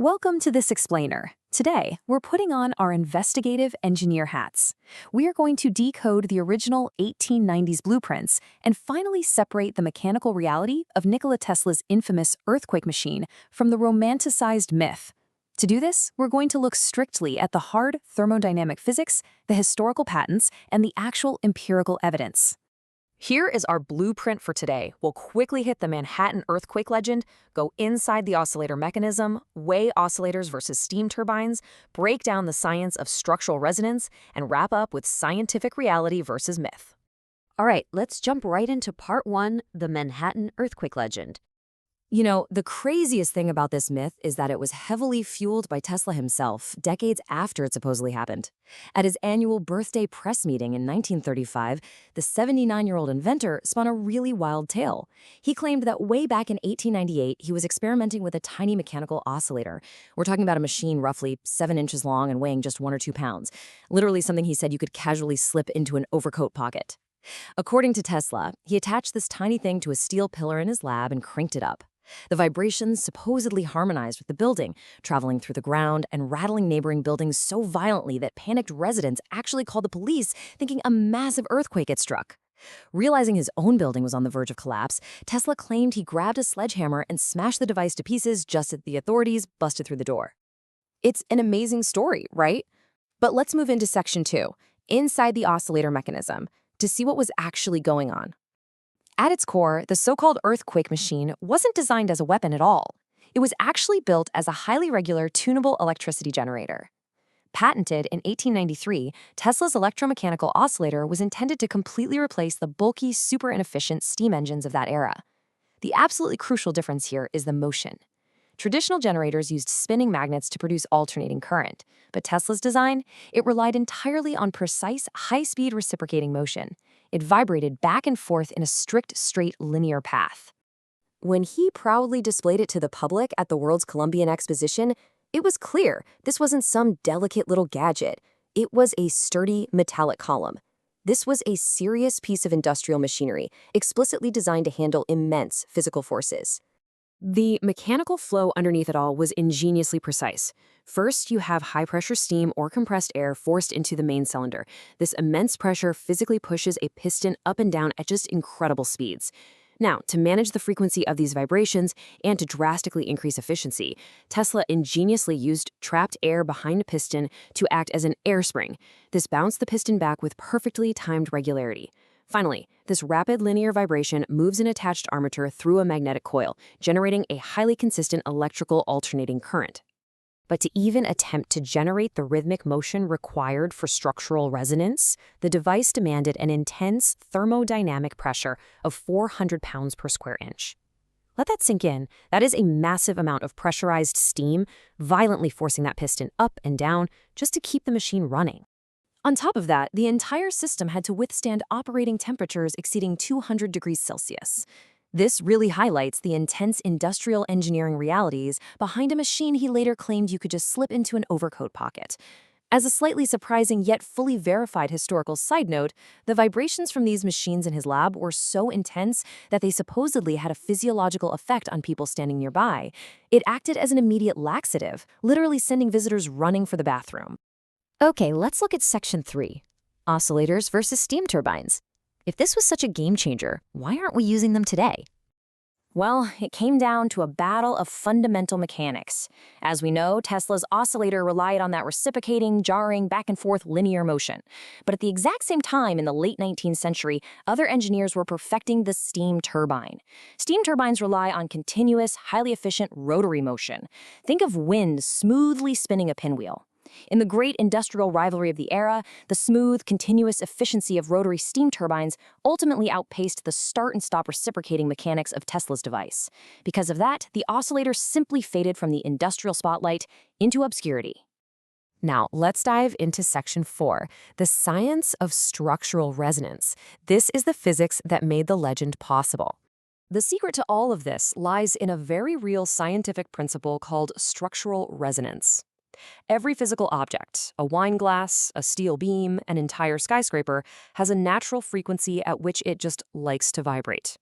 Welcome to this explainer. Today, we're putting on our investigative engineer hats. We are going to decode the original 1890s blueprints and finally separate the mechanical reality of Nikola Tesla's infamous earthquake machine from the romanticized myth. To do this, we're going to look strictly at the hard thermodynamic physics, the historical patents, and the actual empirical evidence. Here is our blueprint for today. We'll quickly hit the Manhattan earthquake legend, go inside the oscillator mechanism, weigh oscillators versus steam turbines, break down the science of structural resonance, and wrap up with scientific reality versus myth. All right, let's jump right into part one, the Manhattan earthquake legend. You know, the craziest thing about this myth is that it was heavily fueled by Tesla himself, decades after it supposedly happened. At his annual birthday press meeting in 1935, the 79-year-old inventor spun a really wild tale. He claimed that way back in 1898, he was experimenting with a tiny mechanical oscillator. We're talking about a machine roughly 7 inches long and weighing just 1 or 2 pounds. Literally something he said you could casually slip into an overcoat pocket. According to Tesla, he attached this tiny thing to a steel pillar in his lab and cranked it up. The vibrations supposedly harmonized with the building, traveling through the ground and rattling neighboring buildings so violently that panicked residents actually called the police, thinking a massive earthquake had struck. Realizing his own building was on the verge of collapse, Tesla claimed he grabbed a sledgehammer and smashed the device to pieces just as the authorities busted through the door. It's an amazing story, right? But let's move into section 2, inside the oscillator mechanism, to see what was actually going on. At its core, the so-called earthquake machine wasn't designed as a weapon at all. It was actually built as a highly regular, tunable electricity generator. Patented in 1893, Tesla's electromechanical oscillator was intended to completely replace the bulky, super inefficient steam engines of that era. The absolutely crucial difference here is the motion. Traditional generators used spinning magnets to produce alternating current, but Tesla's design, it relied entirely on precise, high-speed reciprocating motion. It vibrated back and forth in a strict, straight, linear path. When he proudly displayed it to the public at the World's Columbian Exposition, it was clear this wasn't some delicate little gadget. It was a sturdy, metallic column. This was a serious piece of industrial machinery, explicitly designed to handle immense physical forces. The mechanical flow underneath it all was ingeniously precise. First, you have high-pressure steam or compressed air forced into the main cylinder. This immense pressure physically pushes a piston up and down at just incredible speeds. Now, to manage the frequency of these vibrations and to drastically increase efficiency, Tesla ingeniously used trapped air behind a piston to act as an air spring. This bounced the piston back with perfectly timed regularity. Finally, this rapid linear vibration moves an attached armature through a magnetic coil, generating a highly consistent electrical alternating current. But to even attempt to generate the rhythmic motion required for structural resonance, the device demanded an intense thermodynamic pressure of 400 pounds per square inch. Let that sink in. That is a massive amount of pressurized steam, violently forcing that piston up and down just to keep the machine running. On top of that, the entire system had to withstand operating temperatures exceeding 200 degrees Celsius. This really highlights the intense industrial engineering realities behind a machine he later claimed you could just slip into an overcoat pocket. As a slightly surprising yet fully verified historical side note, the vibrations from these machines in his lab were so intense that they supposedly had a physiological effect on people standing nearby. It acted as an immediate laxative, literally sending visitors running for the bathroom. Okay, let's look at section 3, oscillators versus steam turbines. If this was such a game changer, why aren't we using them today? Well, it came down to a battle of fundamental mechanics. As we know, Tesla's oscillator relied on that reciprocating, jarring, back-and-forth linear motion. But at the exact same time in the late 19th century, other engineers were perfecting the steam turbine. Steam turbines rely on continuous, highly efficient rotary motion. Think of wind smoothly spinning a pinwheel. In the great industrial rivalry of the era, the smooth, continuous efficiency of rotary steam turbines ultimately outpaced the start-and-stop reciprocating mechanics of Tesla's device. Because of that, the oscillator simply faded from the industrial spotlight into obscurity. Now, let's dive into section 4, the science of structural resonance. This is the physics that made the legend possible. The secret to all of this lies in a very real scientific principle called structural resonance. Every physical object, a wine glass, a steel beam, an entire skyscraper, has a natural frequency at which it just likes to vibrate.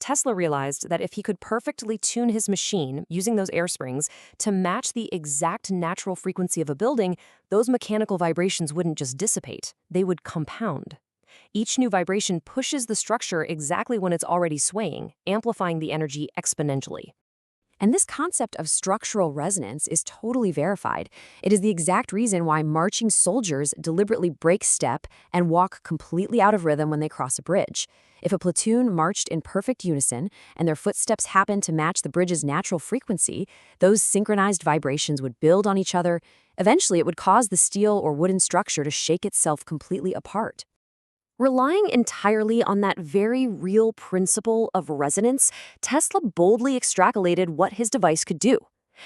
Tesla realized that if he could perfectly tune his machine using those air springs to match the exact natural frequency of a building, those mechanical vibrations wouldn't just dissipate, they would compound. Each new vibration pushes the structure exactly when it's already swaying, amplifying the energy exponentially. And this concept of structural resonance is totally verified. It is the exact reason why marching soldiers deliberately break step and walk completely out of rhythm when they cross a bridge. If a platoon marched in perfect unison and their footsteps happened to match the bridge's natural frequency, those synchronized vibrations would build on each other. Eventually, it would cause the steel or wooden structure to shake itself completely apart. Relying entirely on that very real principle of resonance, Tesla boldly extrapolated what his device could do.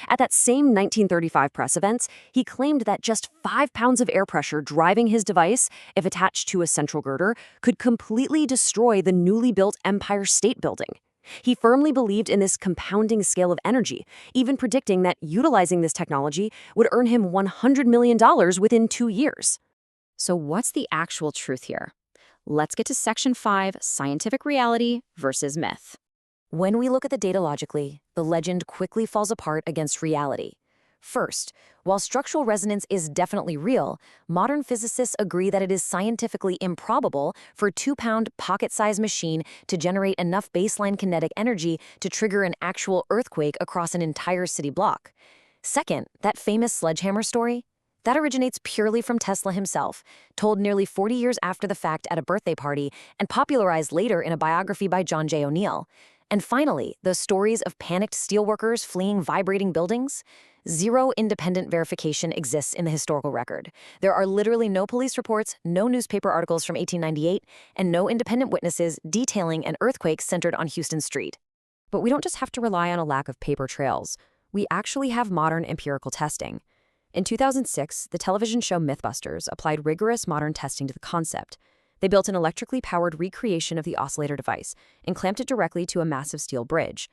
At that same 1935 press event, he claimed that just 5 pounds of air pressure driving his device, if attached to a central girder, could completely destroy the newly built Empire State Building. He firmly believed in this compounding scale of energy, even predicting that utilizing this technology would earn him $100 million within 2 years. So what's the actual truth here? Let's get to Section 5, Scientific Reality versus Myth. When we look at the data logically, the legend quickly falls apart against reality. First, while structural resonance is definitely real, modern physicists agree that it is scientifically improbable for a 2-pound pocket-sized machine to generate enough baseline kinetic energy to trigger an actual earthquake across an entire city block. Second, that famous sledgehammer story? That originates purely from Tesla himself, told nearly 40 years after the fact at a birthday party and popularized later in a biography by John J. O'Neill. And finally, the stories of panicked steelworkers fleeing vibrating buildings? Zero independent verification exists in the historical record. There are literally no police reports, no newspaper articles from 1898, and no independent witnesses detailing an earthquake centered on Houston Street. But we don't just have to rely on a lack of paper trails. We actually have modern empirical testing. In 2006, the television show Mythbusters applied rigorous modern testing to the concept. They built an electrically powered recreation of the oscillator device and clamped it directly to a massive steel bridge.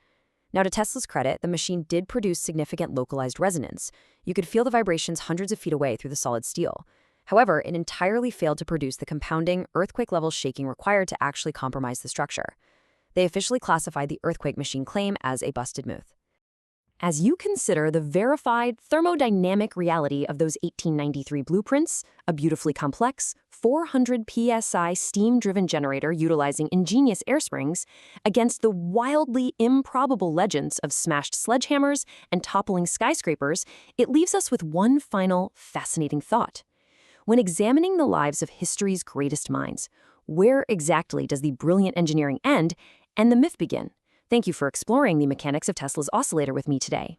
Now, to Tesla's credit, the machine did produce significant localized resonance. You could feel the vibrations hundreds of feet away through the solid steel. However, it entirely failed to produce the compounding, earthquake-level shaking required to actually compromise the structure. They officially classified the earthquake machine claim as a busted myth. As you consider the verified thermodynamic reality of those 1893 blueprints, a beautifully complex 400 psi steam-driven generator utilizing ingenious air springs, against the wildly improbable legends of smashed sledgehammers and toppling skyscrapers, it leaves us with one final fascinating thought. When examining the lives of history's greatest minds, where exactly does the brilliant engineering end and the myth begin? Thank you for exploring the mechanics of Tesla's oscillator with me today.